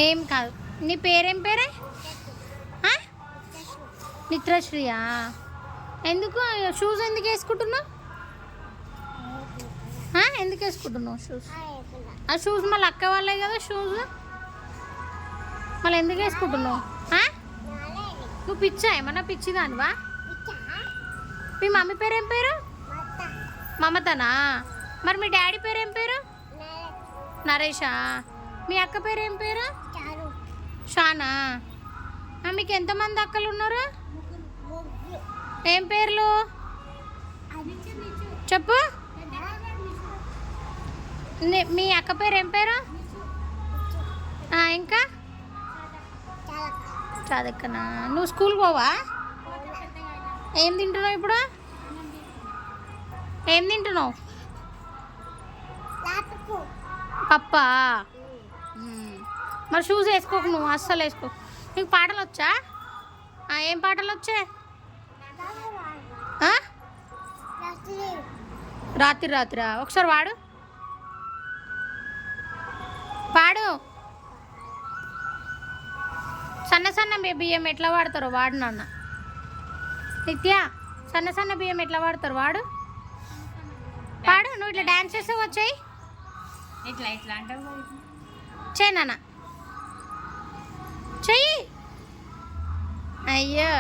ఏం కాదు. నీ పేరేం పేరే? నిత్రశ్రీయా? ఎందుకు షూస్ ఎందుకు వేసుకుంటున్నావు? ఎందుకు వేసుకుంటున్నావు షూస్? ఆ షూస్ మళ్ళీ అక్క వాళ్ళే కదా షూస్, మళ్ళీ ఎందుకు వేసుకుంటున్నావు? నువ్వు పిచ్చా? ఏమన్నా పిచ్చిదానివా? మీ మమ్మీ పేరు ఏం పేరు? మమతనా? మరి మీ డాడీ పేరు ఏం పేరు? నరేషా? మీ అక్క పేరు ఏం పేరు? షానా? మీకు ఎంతమంది అక్కలు ఉన్నారు? ఏం పేర్లు చెప్పు. మీ అక్క పేరు ఏం పేరు? ఇంకా చదక్కనా? నువ్వు స్కూల్కి పోవా? ఏం తింటున్నావు ఇప్పుడు? ఏం తింటున్నావు? పప్పా? మరి షూస్ వేసుకోకు, నువ్వు అస్సలు వేసుకో. నీకు పాటలు వచ్చా? ఏం పాటలు వచ్చాయి? రాత్రి రాత్రా? ఒకసారి వాడు, పాడు. సన్న సన్న బియ్యం ఎట్లా వాడతారో వాడు నాన్న. నిత్య, సన్న సన్న బియ్యం ఎట్లా వాడతారు వాడు, పాడు. నువ్వు ఇట్లా డ్యాన్స్ చేస్తే వచ్చాయి ఇట్లా ఇట్లా అంటావు. చేయి నాన్న, చెయ్యి. అయ్యో,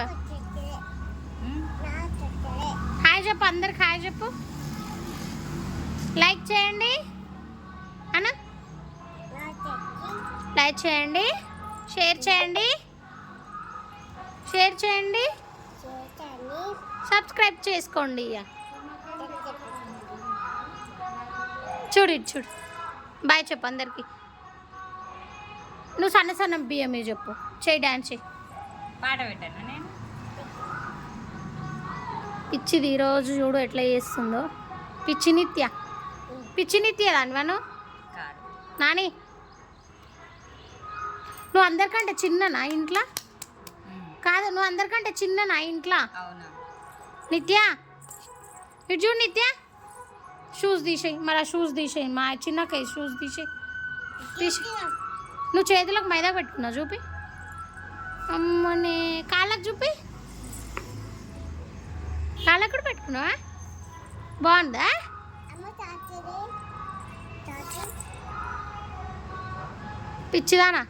హాయ్ చెప్పు, అందరికి హాయ్ చెప్పు. లైక్ చేయండి అన్న, లైక్ చేయండి, షేర్ చేయండి, షేర్ చేయండి, సబ్స్క్రైబ్ చేసుకోండి. చూడు చూడు, బాయ్ చెప్పు అందరికి. నువ్వు సన్న సన్న బియ్యమే చెప్పు, చేయి డాన్స్ చేయి. పాట పెట్టాను నేను. పిచ్చిది ఈరోజు చూడు ఎట్లా చేస్తుందో. పిచ్చి నిత్య, పిచ్చి నిత్య దానివను నాని. నువ్వు అందరికంటే చిన్ననా ఇంట్లో? కాదు, నువ్వు అందరికంటే చిన్ననా ఇంట్లో? నిత్య ఇటు చూడు. నిత్య షూస్ తీసేయి, మరి ఆ షూస్ తీసేయి. మా చిన్నకై షూస్ తీసేయి, తీసేయి. నువ్వు చేతులకు మైదా పెట్టుకున్నావు, చూపి. అమ్మనే కాళ్ళకు చూపి, కాళ్ళకు కూడా పెట్టుకున్నావా? బాగుందా? పిచ్చిదానా?